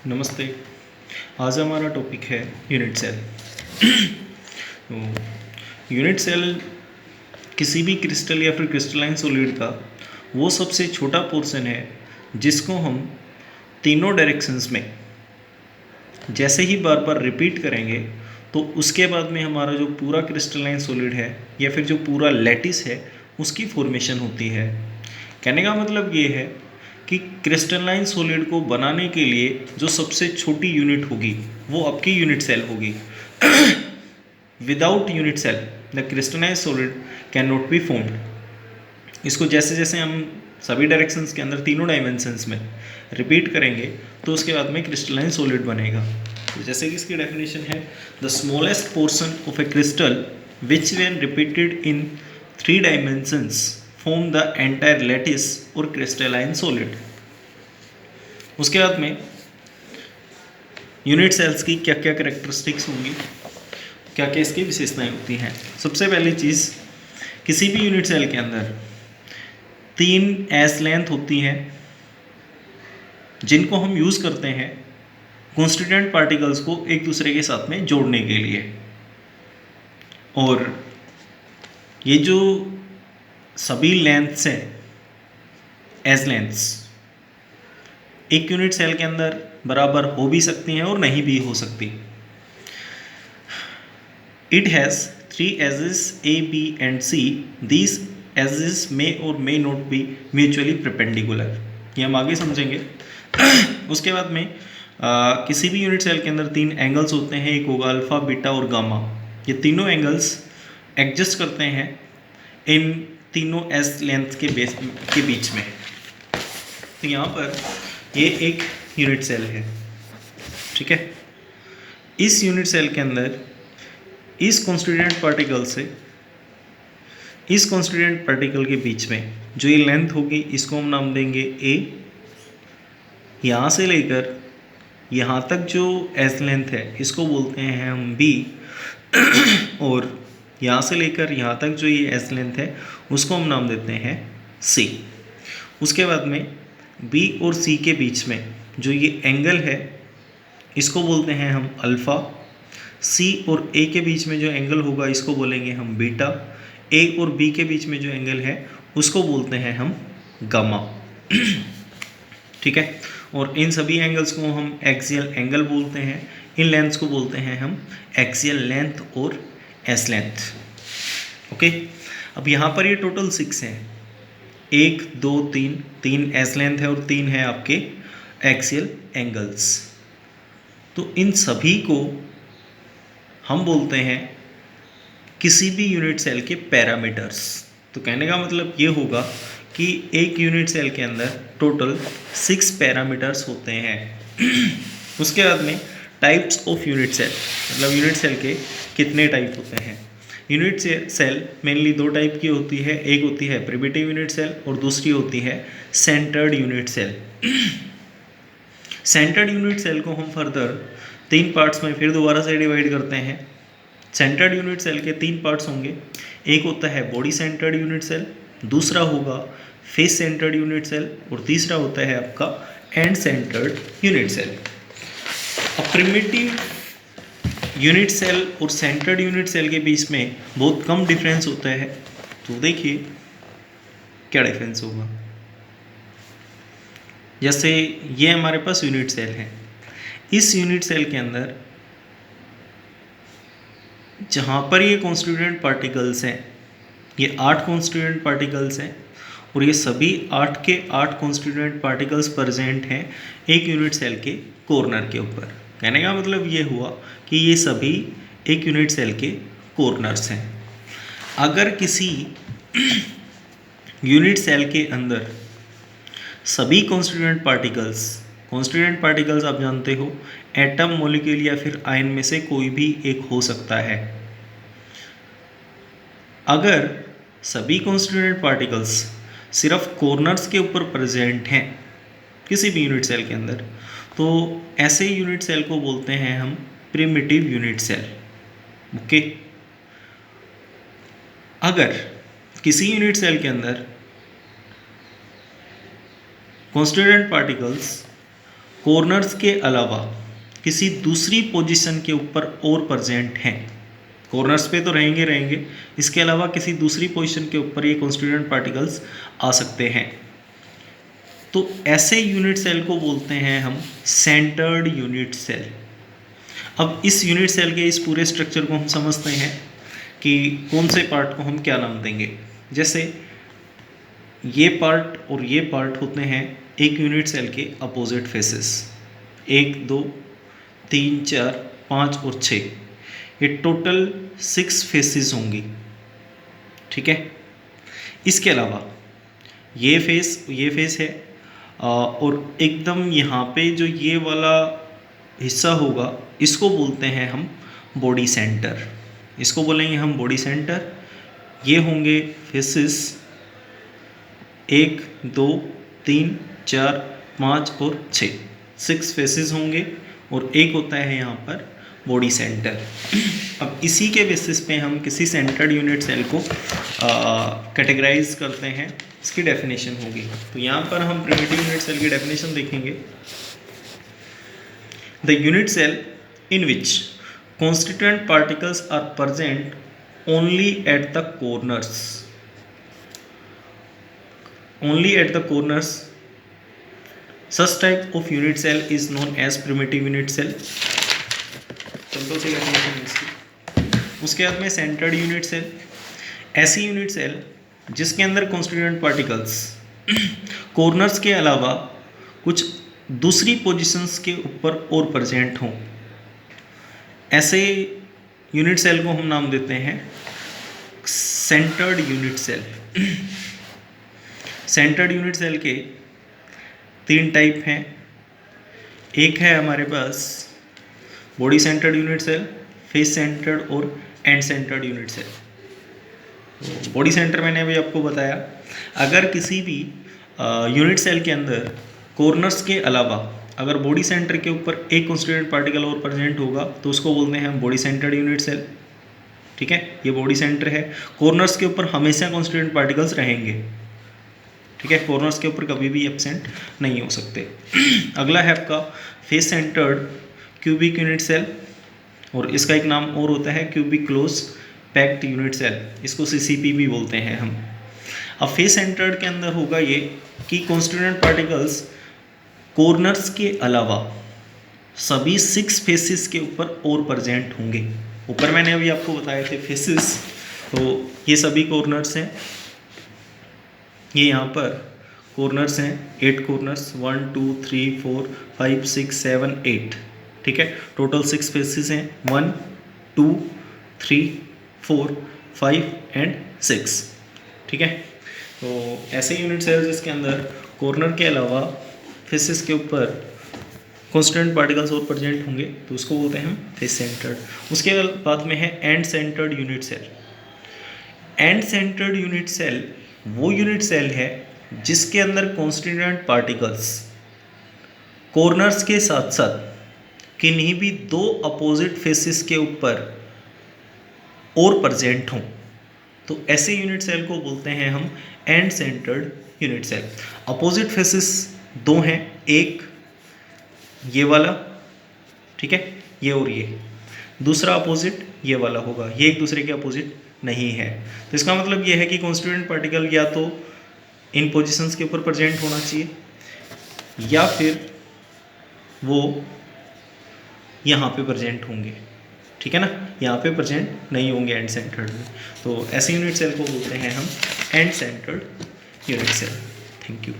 नमस्ते। आज हमारा टॉपिक है यूनिट सेल। तो यूनिट सेल किसी भी क्रिस्टल या फिर क्रिस्टलाइन सॉलिड का वो सबसे छोटा पोर्शन है जिसको हम तीनों डायरेक्शंस में जैसे ही बार बार रिपीट करेंगे तो उसके बाद में हमारा जो पूरा क्रिस्टलाइन सॉलिड है या फिर जो पूरा लैटिस है उसकी फॉर्मेशन होती है। कहने का मतलब ये है कि क्रिस्टलाइन सॉलिड को बनाने के लिए जो सबसे छोटी यूनिट होगी वो आपकी यूनिट सेल होगी। Without unit cell the crystalline solid can not be formed. इसको जैसे जैसे हम सभी डायरेक्शंस के अंदर तीनों डायमेंशंस में रिपीट करेंगे तो उसके बाद में क्रिस्टलाइन सॉलिड बनेगा। तो जैसे कि इसकी डेफिनेशन है the smallest portion of A crystal which when repeated in 3 dimensions form the entire lattice और क्रिस्टलाइन सॉलिड। उसके बाद में यूनिट सेल्स की क्या क्या कैरेक्टरिस्टिक्स होंगी, क्या क्या इसकी विशेषताएं होती हैं। सबसे पहली चीज़, किसी भी यूनिट सेल के अंदर 3 एस लेंथ होती हैं जिनको हम यूज़ करते हैं कॉन्स्टिट्यूएंट पार्टिकल्स को एक दूसरे के साथ में जोड़ने के लिए। और ये जो सभी लेंथ्स हैं, एज लेंथ्स, एक यूनिट सेल के अंदर बराबर हो भी सकती हैं और नहीं भी हो सकती। It has 3 edges A, B and C. These edges may or may not be mutually perpendicular. ये हम आगे समझेंगे। उसके बाद में किसी भी यूनिट सेल के अंदर 3 एंगल्स होते हैं, एक होगा अल्फा, बीटा और गामा। ये तीनों एंगल्स एडजस्ट करते हैं इन तीनों एस लेंथ के बीच में। तो यहाँ पर ये एक यूनिट सेल है, ठीक है। इस यूनिट सेल के अंदर इस कॉन्स्टिट्यूएंट पार्टिकल से इस कॉन्स्टिट्यूएंट पार्टिकल के बीच में जो ये लेंथ होगी इसको हम नाम देंगे A। यहाँ से लेकर यहाँ तक जो एस लेंथ है इसको बोलते हैं हम B। और यहाँ से लेकर यहाँ तक जो ये एस लेंथ है उसको हम नाम देते हैं C। उसके बाद में B और C के बीच में जो ये एंगल है इसको बोलते हैं हम अल्फ़ा। C और A के बीच में जो एंगल होगा इसको बोलेंगे हम बीटा। A और B के बीच में जो एंगल है उसको बोलते हैं हम गामा, ठीक है। और इन सभी एंगल्स को हम एक्सियल एंगल बोलते हैं। इन लेंथ्स को बोलते हैं हम एक्सियल लेंथ और एस लेंथ, ओके। अब यहाँ पर ये टोटल 6 हैं, 1 2 3 एस लेंथ है और 3 है आपके एक्सियल एंगल्स। तो इन सभी को हम बोलते हैं किसी भी यूनिट सेल के पैरामीटर्स। तो कहने का मतलब ये होगा कि एक यूनिट सेल के अंदर टोटल 6 पैरामीटर्स होते हैं। उसके बाद में टाइप्स ऑफ यूनिट सेल, मतलब यूनिट सेल के कितने टाइप होते हैं। यूनिट सेल मेनली 2 टाइप की होती है, एक होती है प्रिमिटिव यूनिट सेल और दूसरी होती है centred unit cell. Centred unit cell को हम फर्दर 3 पार्ट्स में फिर दोबारा से डिवाइड करते हैं। सेंटर्ड यूनिट सेल के 3 पार्ट्स होंगे, एक होता है बॉडी सेंटर्ड यूनिट सेल, दूसरा होगा फेस सेंटर्ड यूनिट सेल और तीसरा होता है आपका एंड सेंटर्ड यूनिट सेल। अब प्रिमिटिव यूनिट सेल और सेंटर्ड यूनिट सेल के बीच में बहुत कम डिफरेंस होता है। तो देखिए क्या डिफरेंस होगा। जैसे ये हमारे पास यूनिट सेल है, इस यूनिट सेल के अंदर जहाँ पर ये कॉन्स्टिट्यूएंट पार्टिकल्स हैं, ये 8 कॉन्स्टिट्यूएंट पार्टिकल्स हैं और ये सभी 8 के 8 कॉन्स्टिट्यूएंट पार्टिकल्स प्रेजेंट हैं एक यूनिट सेल के कॉर्नर के ऊपर। कहने का मतलब ये हुआ कि ये सभी एक यूनिट सेल के कॉर्नर्स हैं। अगर किसी यूनिट सेल के अंदर सभी कॉन्स्टिट्यूएंट पार्टिकल्स आप जानते हो एटम, मॉलिक्यूल या फिर आयन में से कोई भी एक हो सकता है। अगर सभी कॉन्स्टिट्यूएंट पार्टिकल्स सिर्फ कॉर्नर्स के ऊपर प्रेजेंट हैं किसी भी यूनिट सेल के अंदर, तो ऐसे यूनिट सेल को बोलते हैं हम प्रिमिटिव यूनिट सेल, ओके। अगर किसी यूनिट सेल के अंदर कॉन्स्टिट्यूएंट पार्टिकल्स कॉर्नर्स के अलावा किसी दूसरी पोजीशन के ऊपर और प्रेजेंट हैं, कॉर्नर्स पे तो रहेंगे, इसके अलावा किसी दूसरी पोजीशन के ऊपर ये कॉन्स्टिट्यूएंट पार्टिकल्स आ सकते हैं, तो ऐसे यूनिट सेल को बोलते हैं हम सेंटर्ड यूनिट सेल। अब इस यूनिट सेल के इस पूरे स्ट्रक्चर को हम समझते हैं कि कौन से पार्ट को हम क्या नाम देंगे। जैसे ये पार्ट और ये पार्ट होते हैं एक यूनिट सेल के अपोजिट फेसेस, 1 2 3 4 5 और 6, ये टोटल 6 फेसेस होंगी, ठीक है। इसके अलावा ये फेस है और एकदम यहाँ पे जो ये वाला हिस्सा होगा इसको बोलते हैं हम बॉडी सेंटर, इसको बोलेंगे हम बॉडी सेंटर। ये होंगे फेसेस 1 2 3 4 5 और 6 फेसेस होंगे और एक होता है यहाँ पर बॉडी सेंटर। अब इसी के बेसिस पे हम किसी सेंटर्ड यूनिट सेल को कैटेगराइज करते हैं, इसकी डेफिनेशन होगी। तो यहाँ पर हम प्रिमिटिव यूनिट सेल की डेफिनेशन देखेंगे। The unit cell in which constituent particles are present only at the corners, such type of unit cell is known as primitive unit cell। Simple सी डेफिनेशन इसकी। उसके बाद में सेंटर्ड यूनिट सेल, ऐसी unit cell जिसके अंदर constituent particles corners के अलावा कुछ दूसरी पोजीशंस के ऊपर और प्रेजेंट हों, ऐसे यूनिट सेल को हम नाम देते हैं centred unit cell. Centred unit cell के 3 टाइप हैं। एक है हमारे पास body centred unit cell, face centred और end centred unit cell. Body centre मैंने अभी आपको बताया, अगर किसी भी यूनिट सेल के अंदर कॉर्नर्स के अलावा अगर बॉडी सेंटर के ऊपर एक कॉन्स्टिट्यूएंट पार्टिकल और प्रेजेंट होगा तो उसको बोलते हैं हम बॉडी सेंटर्ड यूनिट सेल, ठीक है। ये बॉडी सेंटर है, कॉर्नर्स के ऊपर हमेशा कॉन्स्टिट्यूएंट पार्टिकल्स रहेंगे, ठीक है, कॉर्नर्स के ऊपर कभी भी एब्सेंट नहीं हो सकते। अगला है आपका face centred cubic unit cell, और इसका एक नाम और होता है cubic close packed unit cell, इसको CCP भी बोलते हैं हम। अब फेस सेंटर्ड के अंदर होगा ये कि कॉन्स्टिट्यूएंट पार्टिकल्स कॉर्नर्स के अलावा सभी 6 फेसेस के ऊपर और प्रेजेंट होंगे। ऊपर मैंने अभी आपको बताए थे फेसेस, तो ये सभी कॉर्नर्स हैं, ये यहाँ पर कॉर्नर्स हैं, 8 कॉर्नर्स, 1 2 3 4 5 6 7 8, ठीक है। टोटल 6 फेसेस हैं, 1 2 3 4 5 एंड 6, ठीक है। तो ऐसे यूनिट सेल्स जिसके अंदर कॉर्नर के अलावा फेसेस के ऊपर कॉन्स्टेंट पार्टिकल्स और प्रेजेंट होंगे तो उसको बोलते हैं हम फेस सेंटर्ड। उसके बाद में है end centred unit cell. End centred unit cell वो यूनिट सेल है जिसके अंदर कॉन्स्टिट्यूएंट पार्टिकल्स कॉर्नर्स के साथ साथ किन्हीं भी 2 अपोजिट फेसेस के ऊपर और प्रेजेंट हों, तो ऐसे यूनिट सेल को बोलते हैं हम end centred unit cell. Opposite faces 2 हैं, एक ये वाला, ठीक है, ये और ये, दूसरा अपोजिट ये वाला होगा, ये एक दूसरे के अपोजिट नहीं है। तो इसका मतलब ये है कि कॉन्स्टिट्यूएंट पार्टिकल या तो इन पोजीशंस के ऊपर प्रेजेंट होना चाहिए या फिर वो यहाँ पे प्रेजेंट होंगे, ठीक है ना, यहाँ पे प्रेजेंट नहीं होंगे एंड सेंटर्ड में। तो ऐसे यूनिट सेल को बोलते हैं हम end centred unit cell. Thank you.